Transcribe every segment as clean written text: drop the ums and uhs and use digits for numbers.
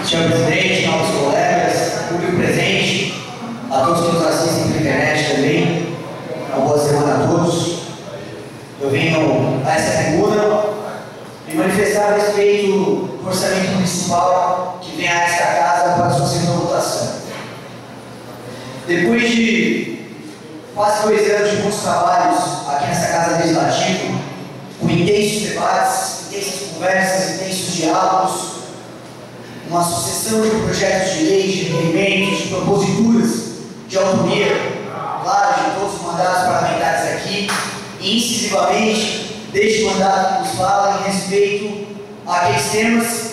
Senhor presidente, novos colegas, público presente, a todos que nos assistem pela internet também, uma boa semana a todos. Eu venho a essa tribuna me manifestar a respeito do orçamento municipal que vem a esta casa para a sua segunda votação. Depois de quase 2 anos de muitos trabalhos aqui nessa casa legislativa, com intensos debates, intensas conversas, intensos diálogos, uma sucessão de projetos de lei, de requerimentos, de proposituras de autoria, claro, de todos os mandatos parlamentares aqui, e incisivamente, desde o mandato que nos fala em respeito àqueles temas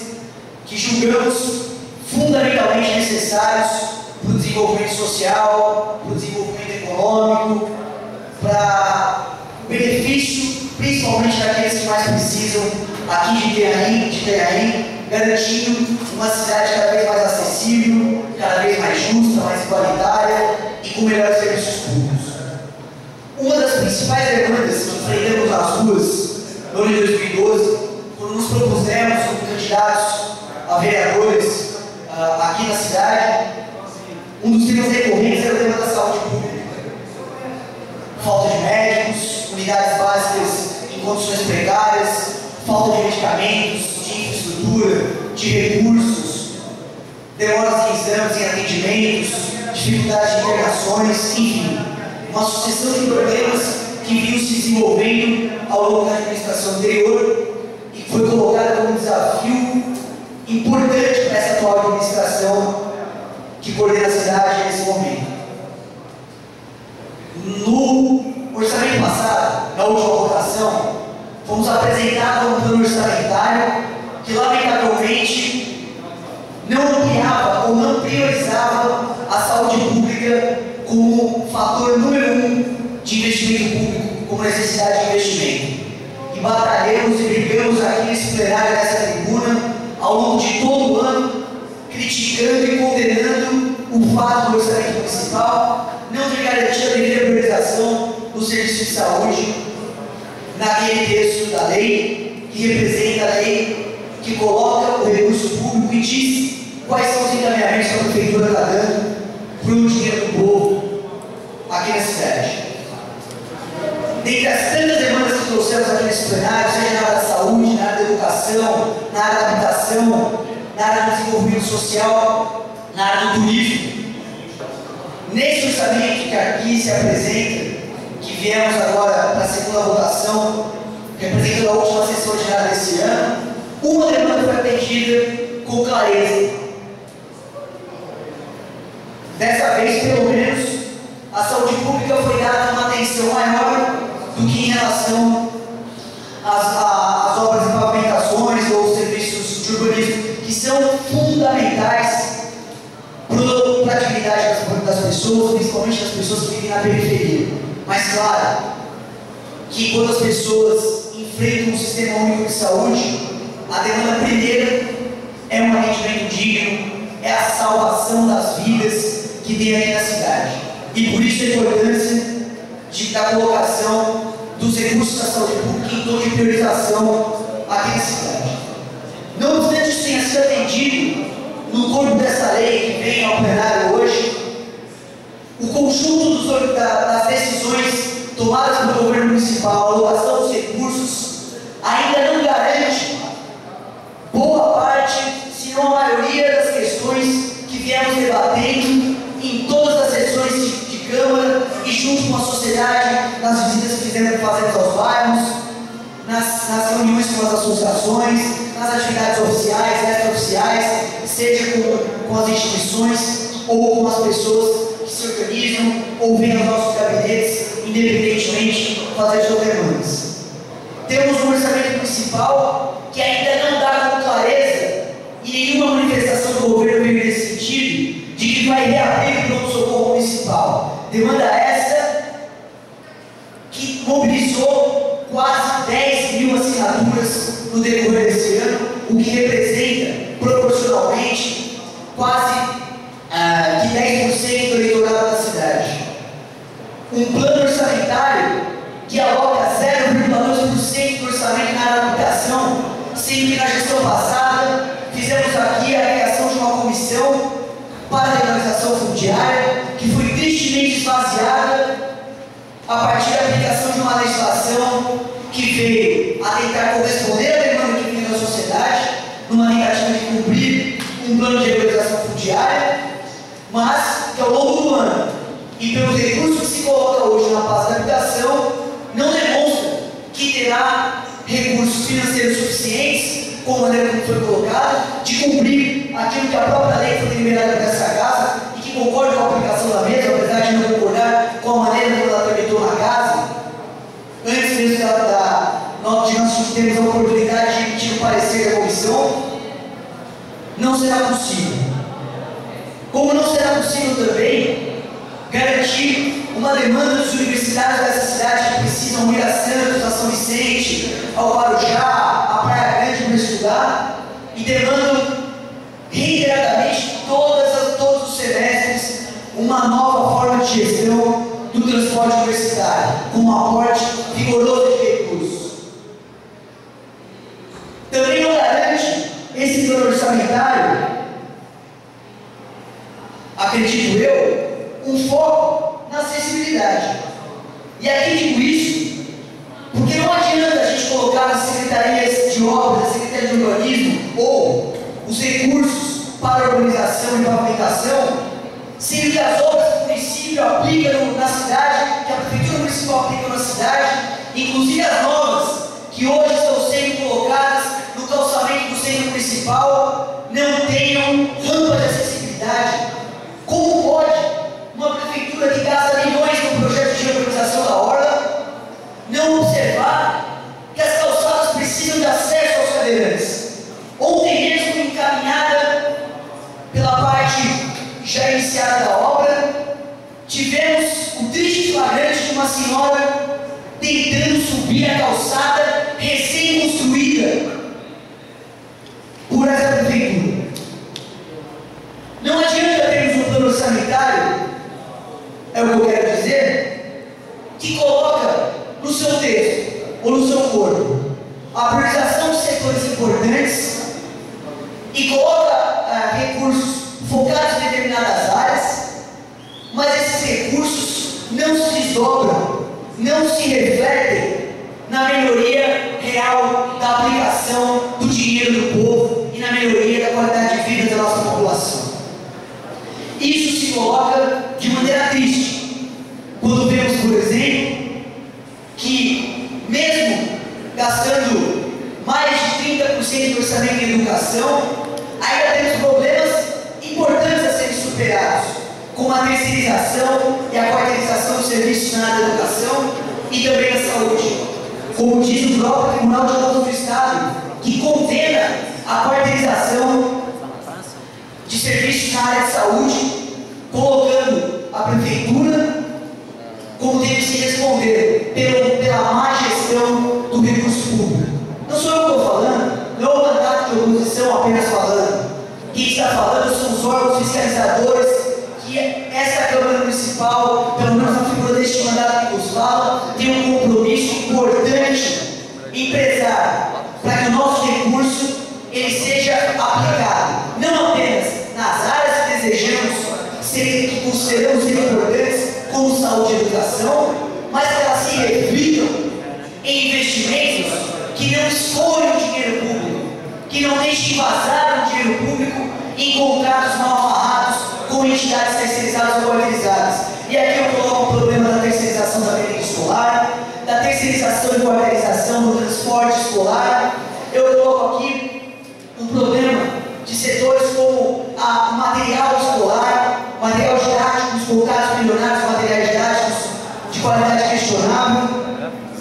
que julgamos fundamentalmente necessários para o desenvolvimento social, para o desenvolvimento econômico, para o benefício, principalmente daqueles que mais precisam aqui de Itanhaém, garantindo uma cidade cada vez mais acessível, cada vez mais justa, mais igualitária e com melhores serviços públicos. Uma das principais demandas que enfrentamos nas ruas no ano de 2012, quando nos propusemos como candidatos a vereadores aqui na cidade, um dos temas recorrentes era o tema da saúde pública. Falta de médicos, unidades básicas em condições precárias, falta de medicamentos, de infraestrutura, de recursos, demoras em exames e atendimentos, dificuldade de internações, enfim, uma sucessão de problemas que vinham se desenvolvendo ao longo da administração anterior e que foi colocada como um desafio importante para essa atual administração que coordena a cidade nesse momento. No orçamento passado, na última votação, fomos apresentados um plano orçamentário que, lamentavelmente, não ampliava ou não priorizava a saúde pública como fator número 1 de investimento público, como necessidade de investimento. E batalhamos e brigamos aqui nesse plenário, nessa tribuna, ao longo de todo o ano, criticando e condenando o fato do orçamento municipal não ter garantido a devida priorização do serviço de saúde naquele texto da lei, que representa a lei, que coloca o recurso público e diz quais são os encaminhamentos que a prefeitura está dando para o dinheiro do povo aqui na cidade. Dentre as tantas demandas que trouxemos aqui nesse plenário, seja na área da saúde, na área da educação, na área da habitação, na área do desenvolvimento social, na área do turismo, nesse orçamento que aqui se apresenta, que viemos agora para a segunda votação, representando a última sessão ordinária desse ano, uma demanda foi atendida com clareza. Dessa vez, pelo menos, a saúde pública foi dada uma atenção maior do que em relação às obras de pavimentações ou serviços de urbanismo, que são fundamentais para a atividade das pessoas, principalmente das pessoas que vivem na periferia. Mas claro, que quando as pessoas enfrentam um sistema único de saúde, a demanda primeira é um atendimento digno, é a salvação das vidas que tem aqui na cidade. E por isso a importância da colocação dos recursos da saúde pública em tom de priorização aqui na cidade. Não obstante isso tenha sido atendido no corpo dessa lei que vem ao plenário hoje, o conjunto das decisões tomadas pelo governo municipal, a alocação dos recursos, ainda não garante boa parte, se não a maioria das questões que viemos debatendo em todas as sessões de Câmara e junto com a sociedade, nas visitas que fazemos aos bairros, nas reuniões com as associações, nas atividades oficiais, extraoficiais, seja com as instituições ou com as pessoas que se organizam ou vêm aos nossos gabinetes, independentemente, fazer suas demandas. Temos um orçamento municipal que ainda não dá com clareza e nenhuma manifestação do governo veio nesse sentido de que vai reabrir o pronto-socorro municipal. Demanda essa que mobilizou quase 10 mil assinaturas no decorrer desse ano, o que representa proporcionalmente quase que 10% do eleitorado da cidade. Um plano orçamentário que aloca 0,2% do orçamento na área da habitação, sendo que na gestão passada fizemos aqui a criação de uma comissão para a regularização fundiária, que foi tristemente esvaziada a partir da aplicação de uma legislação que veio a tentar corresponder à demanda que vinha da sociedade, numa tentativa de cumprir um plano de regularização fundiária, mas que ao longo do ano, e pelos recursos que se coloca hoje na pasta da habitação, não demonstra que terá recursos financeiros suficientes, como a maneira como foi colocado, de cumprir aquilo que a própria lei foi deliberada nessa casa e que concorda com a aplicação da mesma, apesar de não concordar com a maneira como ela tramitou na casa. Antes mesmo de nós termos a oportunidade de emitir o parecer da comissão, não será possível. Como não será possível também garantir uma demanda dos universitários dessa cidade que precisam ir a Santos, a São Vicente, ao Guarujá, à Praia Grande para estudar, e demandam reiteradamente, todos os semestres, uma nova forma de gestão do transporte universitário, com um aporte vigoroso de recursos. Também não garante esse plano orçamentário, acredito eu, um foco na acessibilidade. E aqui digo isso porque não adianta a gente colocar nas secretarias de obras, a secretaria de urbanismo ou os recursos para a urbanização e pavimentação, sendo que as obras que o município aplica na cidade, que a prefeitura municipal aplica na cidade, inclusive as novas que hoje estão sendo colocadas no calçamento do centro municipal, não tenham rampa de acessibilidade. Como pode uma prefeitura que gasta milhões no projeto de urbanização da orla não observar que as calçadas precisam de acesso aos cadeirantes? Ontem mesmo, encaminhada pela parte já iniciada da obra, tivemos o triste flagrante de uma senhora tentando subir a calçada recém-construída por essa prefeitura. Não adianta termos um plano sanitário, é o que eu quero dizer, que coloca no seu texto ou no seu corpo a priorização de setores importantes e coloca recursos focados em determinadas áreas, mas esses recursos não se desdobram, não se refletem na melhoria real da aplicação do dinheiro do povo e na melhoria da qualidade de vida da nossa população. Isso se coloca de maneira triste quando vemos, por exemplo, que mesmo gastando mais de 30% do orçamento em educação, ainda temos problemas importantes a serem superados, como a terceirização e a quarteirização dos serviços na área da educação e também da saúde. Como diz o próprio Tribunal de Contas do Estado, que condena a quarteirização de serviços na área de saúde, colocando a prefeitura como tem que se responder pela má gestão do recurso público. Não sou eu que estou falando, não é o mandato de oposição apenas falando. Quem está falando são os órgãos fiscalizadores que essa Câmara Municipal, pelo menos na figura deste mandato que nos fala, tem um compromisso importante em prezar para que o nosso recurso ele seja aplicado, não apenas nas áreas que desejamos, que consideramos importantes, como saúde e educação, mas que elas se reflitam em investimentos que não escolhem o dinheiro público, que não deixem vazar o dinheiro público em contratos mal amarrados com entidades terceirizadas ou quarteirizadas. E aqui eu coloco o problema da terceirização da merenda escolar, da terceirização e quarteirização do transporte escolar. Eu coloco aqui um problema de setores como o material escolar, material didático, os colocados milionários, materiais didáticos de qualidade questionável,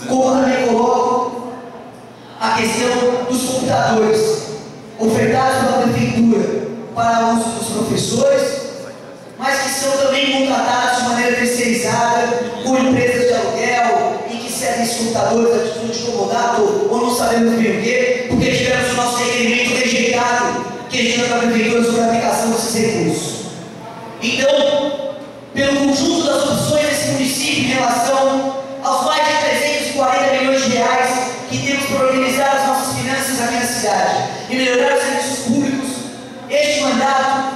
como também coloco a questão dos computadores ofertados pela prefeitura para uso dos professores, mas que são também contratados de maneira terceirizada por empresas de aluguel e que cedem esses computadores a título de comodato ou não sabemos bem o quê, porque tivemos o nosso requerimento rejeitado, questionando a prefeitura sobre a aplicação desses recursos. Então, pelo conjunto das opções desse município em relação aos mais de 340 milhões de reais que temos para organizar as nossas finanças aqui na cidade e melhorar os serviços públicos, este mandato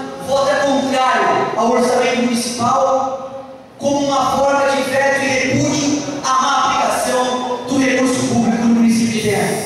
ao orçamento municipal como uma forma de veto e repúdio à má aplicação do recurso público no município de Ventos.